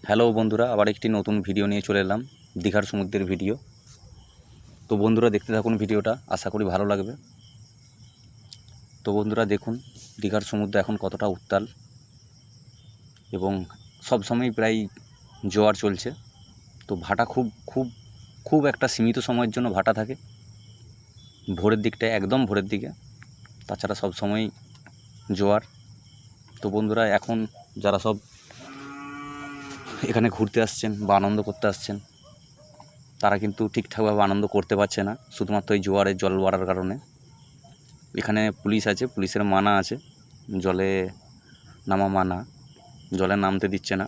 Hello বন্ধুরা, আবার একটি নতুন ভিডিও নিয়ে চলে এলাম, দীঘার সমুদ্রের ভিডিও। তো বন্ধুরা দেখতে থাকুন ভিডিওটা, আশা করি ভালো লাগবে। তো বন্ধুরা দেখুন দীঘার সমুদ্র এখন কতটা উত্তাল এবং সব সময় প্রায় জোয়ার চলছে। তো ভাটা খুব খুব খুব একটা সীমিত সময়ের জন্য ভাটা থাকে, ভোরের দিকটায়, একদম ভোরের দিকে। তাছাড়া সব সময়ই জোয়ার। তো বন্ধুরা এখন যারা সব এখানে ঘুরতে আসছেন বা আনন্দ করতে আসছেন, তারা কিন্তু ঠিকঠাকভাবে আনন্দ করতে পারছে না, শুধুমাত্র এই জোয়ারের জল বাড়ার কারণে। এখানে পুলিশ আছে, পুলিশের মানা আছে, জলে নামা মানা, জলে নামতে দিচ্ছে না,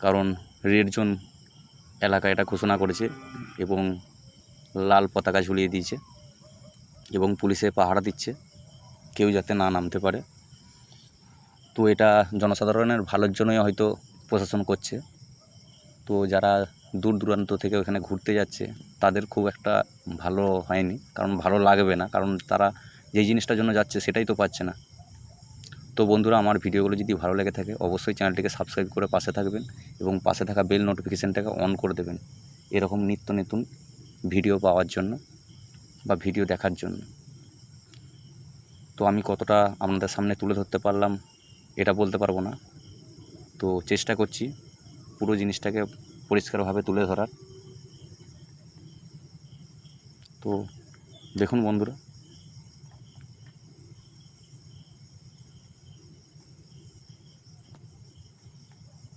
কারণ রেড জোন এলাকা এটা ঘোষণা করেছে এবং লাল পতাকা ঝুলিয়ে দিয়েছে এবং পুলিশে পাহারা দিচ্ছে কেউ যাতে না নামতে পারে। তো এটা জনসাধারণের ভালোর জন্যই হয়তো প্রশাসন করছে। তো যারা দূর দূরান্ত থেকে ওখানে ঘুরতে যাচ্ছে তাদের খুব একটা ভালো হয়নি, কারণ ভালো লাগবে না, কারণ তারা যেই জিনিসটার জন্য যাচ্ছে সেটাই তো পাচ্ছে না। তো বন্ধুরা, আমার ভিডিওগুলো যদি ভালো লেগে থাকে অবশ্যই চ্যানেলটিকে সাবস্ক্রাইব করে পাশে থাকবেন এবং পাশে থাকা বেল নোটিফিকেশানটাকে অন করে দেবেন এরকম নিত্য নতুন ভিডিও পাওয়ার জন্য বা ভিডিও দেখার জন্য। তো আমি কতটা আপনাদের সামনে তুলে ধরতে পারলাম এটা বলতে পারবো না, তো চেষ্টা করছি পুরো জিনিসটাকে পরিষ্কারভাবে তুলে ধরার। তো দেখুন বন্ধুরা।